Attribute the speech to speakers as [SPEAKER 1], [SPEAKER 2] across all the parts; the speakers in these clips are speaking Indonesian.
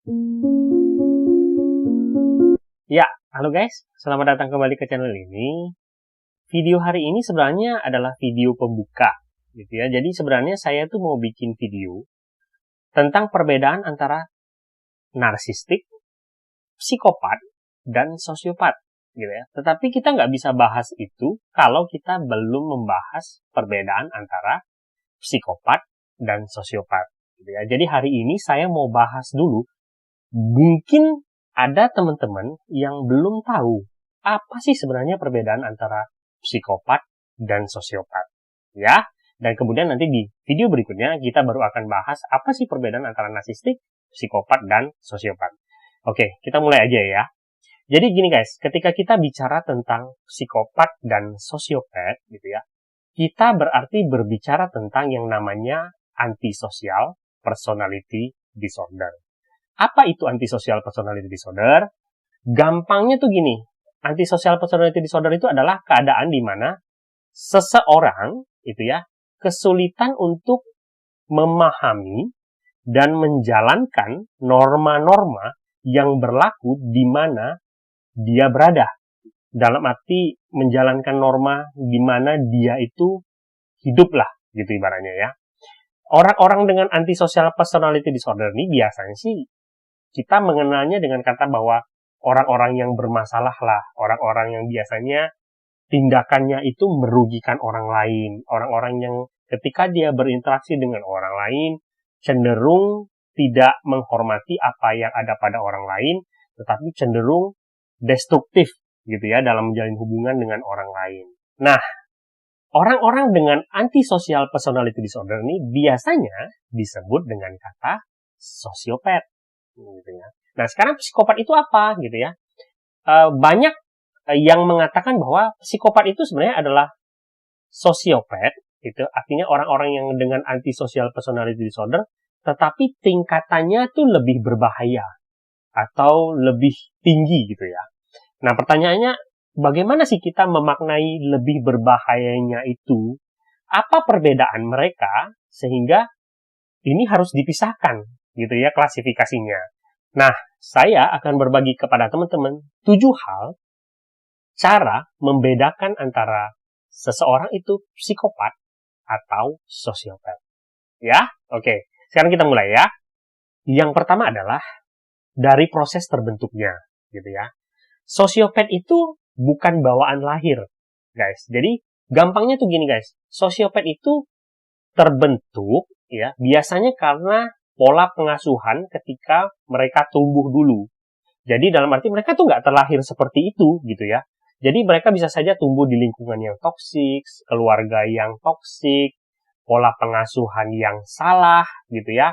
[SPEAKER 1] Ya, halo guys, selamat datang kembali ke channel ini. Video hari ini sebenarnya adalah video pembuka, gitu ya. Jadi sebenarnya saya tuh mau bikin video tentang perbedaan antara narsistik, psikopat, dan sosiopat, gitu ya. Tetapi kita nggak bisa bahas itu kalau kita belum membahas perbedaan antara psikopat dan sosiopat, gitu ya. Jadi hari ini saya mau bahas dulu. Mungkin ada teman-teman yang belum tahu apa sih sebenarnya perbedaan antara psikopat dan sosiopat, ya. Dan kemudian nanti di video berikutnya kita baru akan bahas apa sih perbedaan antara narsistik, psikopat, dan sosiopat. Oke, kita mulai aja ya. Jadi gini guys, ketika kita bicara tentang psikopat dan sosiopat, gitu ya, kita berarti berbicara tentang yang namanya antisocial personality disorder. Apa itu antisocial personality disorder? Gampangnya tuh gini, antisocial personality disorder itu adalah keadaan di mana seseorang itu ya kesulitan untuk memahami dan menjalankan norma-norma yang berlaku di mana dia berada. Dalam arti menjalankan norma di mana dia itu hidup lah, gitu ibaratnya ya. Orang-orang dengan antisocial personality disorder ini biasanya sih kita mengenalnya dengan kata bahwa orang-orang yang bermasalah lah, orang-orang yang biasanya tindakannya itu merugikan orang lain, orang-orang yang ketika dia berinteraksi dengan orang lain cenderung tidak menghormati apa yang ada pada orang lain, tetapi cenderung destruktif gitu ya dalam menjalin hubungan dengan orang lain. Nah, orang-orang dengan antisocial personality disorder ini biasanya disebut dengan kata sosiopat. Gitu ya. Nah, sekarang psikopat itu apa gitu ya? Banyak yang mengatakan bahwa psikopat itu sebenarnya adalah sosiopat, itu artinya orang-orang yang dengan antisocial personality disorder, tetapi tingkatannya tuh lebih berbahaya atau lebih tinggi gitu ya. Nah, pertanyaannya bagaimana sih kita memaknai lebih berbahayanya itu? Apa perbedaan mereka sehingga ini harus dipisahkan gitu ya klasifikasinya. Nah, saya akan berbagi kepada teman-teman 7 hal cara membedakan antara seseorang itu psikopat atau sosiopat. Ya, oke. Sekarang kita mulai ya. Yang pertama adalah dari proses terbentuknya, gitu ya. Sosiopat itu bukan bawaan lahir, guys. Jadi, gampangnya tuh gini, guys. Sosiopat itu terbentuk ya biasanya karena pola pengasuhan ketika mereka tumbuh dulu. Jadi dalam arti mereka tuh nggak terlahir seperti itu gitu ya. Jadi mereka bisa saja tumbuh di lingkungan yang toksik, keluarga yang toksik, pola pengasuhan yang salah gitu ya.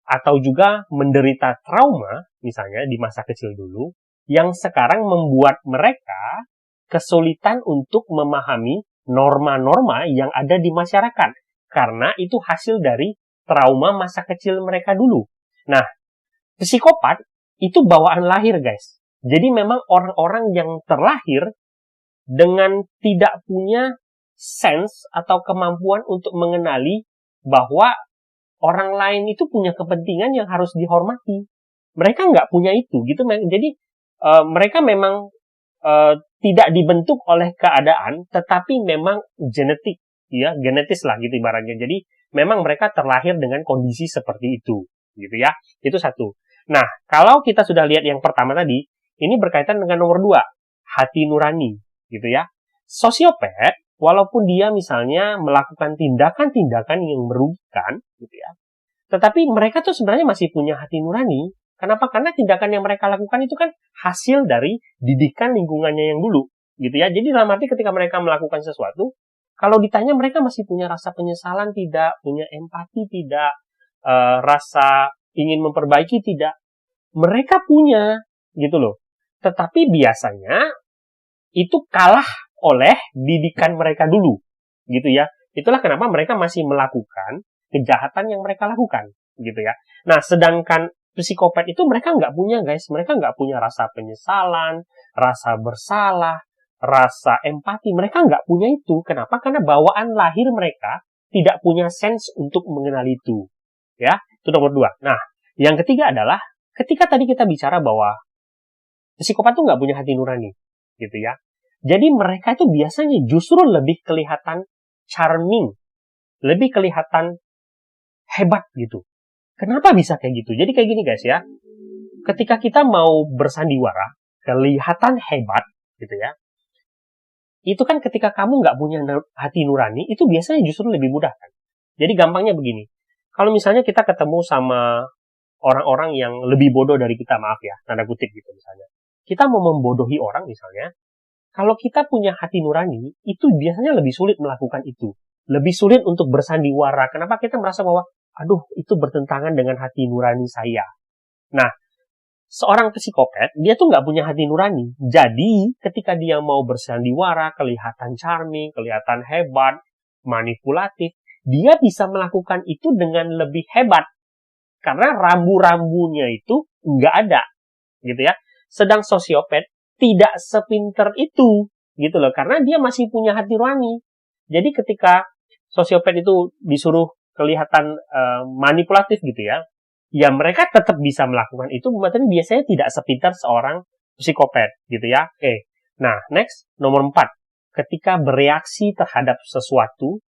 [SPEAKER 1] Atau juga menderita trauma misalnya di masa kecil dulu yang sekarang membuat mereka kesulitan untuk memahami norma-norma yang ada di masyarakat. Karena itu hasil dari trauma masa kecil mereka dulu. Nah, psikopat itu bawaan lahir, guys. Jadi memang orang-orang yang terlahir dengan tidak punya sense atau kemampuan untuk mengenali bahwa orang lain itu punya kepentingan yang harus dihormati. Mereka nggak punya itu, gitu. Jadi mereka memang tidak dibentuk oleh keadaan, tetapi memang genetik. Ya, genetis lah gitu ibaratnya. Jadi memang mereka terlahir dengan kondisi seperti itu, gitu ya. Itu satu. Nah, kalau kita sudah lihat yang pertama tadi, ini berkaitan dengan nomor 2, hati nurani, gitu ya. Sosiopat, walaupun dia misalnya melakukan tindakan-tindakan yang merugikan, gitu ya, tetapi mereka tuh sebenarnya masih punya hati nurani. Kenapa? Karena tindakan yang mereka lakukan itu kan hasil dari didikan lingkungannya yang dulu, gitu ya. Jadi dalam arti ketika mereka melakukan sesuatu, kalau ditanya mereka masih punya rasa penyesalan tidak, punya empati tidak, rasa ingin memperbaiki tidak, mereka punya gitu loh. Tetapi biasanya itu kalah oleh didikan mereka dulu, gitu ya. Itulah kenapa mereka masih melakukan kejahatan yang mereka lakukan, gitu ya. Nah, sedangkan psikopat itu mereka nggak punya, guys. Mereka nggak punya rasa penyesalan, rasa bersalah, rasa empati, mereka nggak punya itu. Kenapa? Karena bawaan lahir mereka tidak punya sense untuk mengenal itu. Ya, itu nomor 2. Nah, yang ketiga adalah ketika tadi kita bicara bahwa psikopat tuh nggak punya hati nurani, gitu ya. Jadi mereka itu biasanya justru lebih kelihatan charming, lebih kelihatan hebat gitu. Kenapa bisa kayak gitu? Jadi kayak gini guys ya, ketika kita mau bersandiwara, kelihatan hebat gitu ya, itu kan ketika kamu nggak punya hati nurani, itu biasanya justru lebih mudah kan. Jadi gampangnya begini, kalau misalnya kita ketemu sama orang-orang yang lebih bodoh dari kita, maaf ya, tanda kutip gitu misalnya. Kita mau membodohi orang misalnya, kalau kita punya hati nurani, itu biasanya lebih sulit melakukan itu. Lebih sulit untuk bersandiwara. Kenapa? Kita merasa bahwa, aduh, itu bertentangan dengan hati nurani saya. Nah, seorang psikopat, dia tuh nggak punya hati nurani. Jadi, ketika dia mau bersandiwara, kelihatan charming, kelihatan hebat, manipulatif, dia bisa melakukan itu dengan lebih hebat. Karena rambu-rambunya itu nggak ada. Gitu ya. Sedang sosiopat tidak sepinter itu, gitu loh, karena dia masih punya hati nurani. Jadi ketika sosiopat itu disuruh kelihatan manipulatif gitu ya, ya mereka tetap bisa melakukan itu, tapi biasanya tidak sepintar seorang psikopat, gitu ya. Oke. Nah, next, nomor 4. Ketika bereaksi terhadap sesuatu,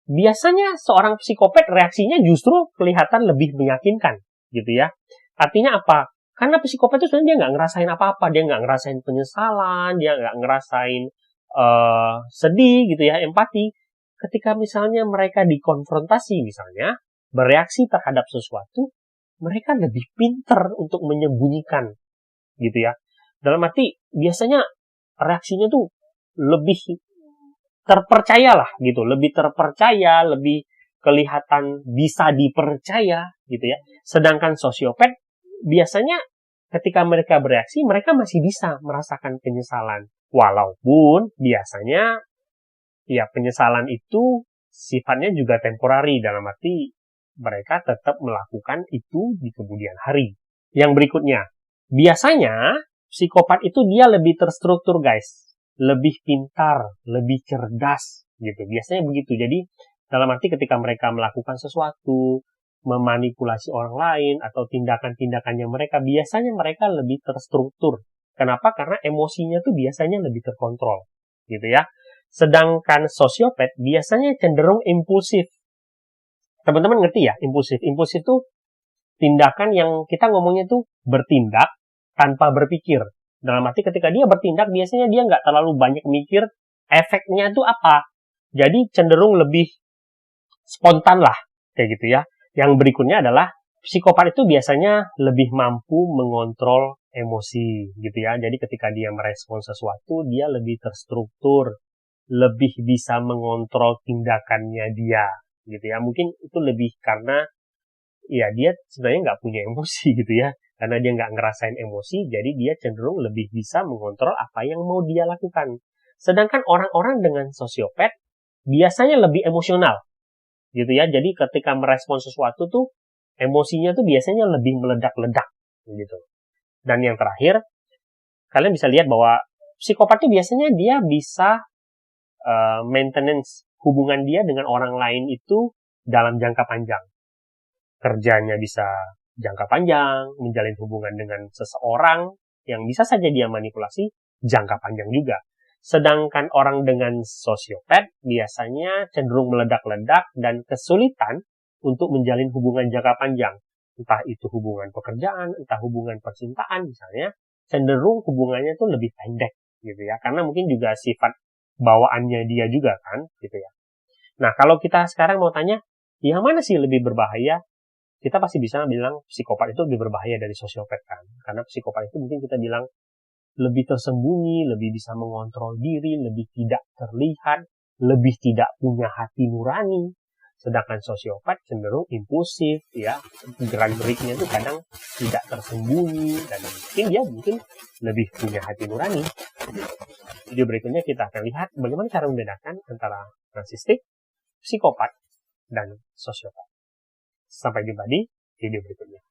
[SPEAKER 1] biasanya seorang psikopat reaksinya justru kelihatan lebih meyakinkan, gitu ya. Artinya apa? Karena psikopat itu sebenarnya dia nggak ngerasain apa-apa, dia nggak ngerasain penyesalan, dia nggak ngerasain sedih gitu ya, empati. Ketika misalnya mereka dikonfrontasi misalnya, bereaksi terhadap sesuatu, mereka lebih pinter untuk menyembunyikan gitu ya. Dalam arti biasanya reaksinya tuh lebih terpercaya lah gitu, lebih terpercaya, lebih kelihatan bisa dipercaya gitu ya. Sedangkan sosiopat biasanya ketika mereka bereaksi, mereka masih bisa merasakan penyesalan. Walaupun biasanya ya penyesalan itu sifatnya juga temporari, dalam arti mereka tetap melakukan itu di kemudian hari. Yang berikutnya, biasanya psikopat itu dia lebih terstruktur guys, lebih pintar, lebih cerdas gitu. Biasanya begitu. Jadi dalam arti ketika mereka melakukan sesuatu, memanipulasi orang lain atau tindakan-tindakannya mereka, biasanya mereka lebih terstruktur. Kenapa? Karena emosinya tuh biasanya lebih terkontrol, gitu ya. Sedangkan sosiopat biasanya cenderung impulsif. Teman-teman ngerti ya, impulsif? Impulsif tuh tindakan yang kita ngomongnya tuh bertindak tanpa berpikir. Dalam arti ketika dia bertindak, biasanya dia nggak terlalu banyak mikir efeknya tuh apa. Jadi cenderung lebih spontan lah, kayak gitu ya. Yang berikutnya adalah psikopat itu biasanya lebih mampu mengontrol emosi gitu ya. Jadi ketika dia merespon sesuatu, dia lebih terstruktur, lebih bisa mengontrol tindakannya dia gitu ya. Mungkin itu lebih karena ya dia sebenarnya nggak punya emosi gitu ya. Karena dia nggak ngerasain emosi, jadi dia cenderung lebih bisa mengontrol apa yang mau dia lakukan. Sedangkan orang-orang dengan sosiopat biasanya lebih emosional gitu ya. Jadi ketika merespon sesuatu tuh emosinya tuh biasanya lebih meledak-ledak gitu. Dan yang terakhir, kalian bisa lihat bahwa psikopat itu biasanya dia bisa maintenance hubungan dia dengan orang lain itu dalam jangka panjang. Kerjanya bisa jangka panjang, menjalin hubungan dengan seseorang yang bisa saja dia manipulasi jangka panjang juga. Sedangkan orang dengan sosiopat biasanya cenderung meledak-ledak dan kesulitan untuk menjalin hubungan jangka panjang. Entah itu hubungan pekerjaan, entah hubungan percintaan misalnya, cenderung hubungannya tuh lebih pendek gitu ya. Karena mungkin juga sifat bawaannya dia juga kan gitu ya. Nah, kalau kita sekarang mau tanya, yang mana sih lebih berbahaya? Kita pasti bisa bilang psikopat itu lebih berbahaya dari sosiopat kan. Karena psikopat itu mungkin kita bilang lebih tersembunyi, lebih bisa mengontrol diri, lebih tidak terlihat, lebih tidak punya hati nurani. Sedangkan sosiopat cenderung impulsif, ya, gerak-geriknya itu kadang tidak tersembunyi dan mungkin lebih punya hati nurani. Video berikutnya kita akan lihat bagaimana cara membedakan antara narsistik, psikopat, dan sosiopat. Sampai jumpa di video berikutnya.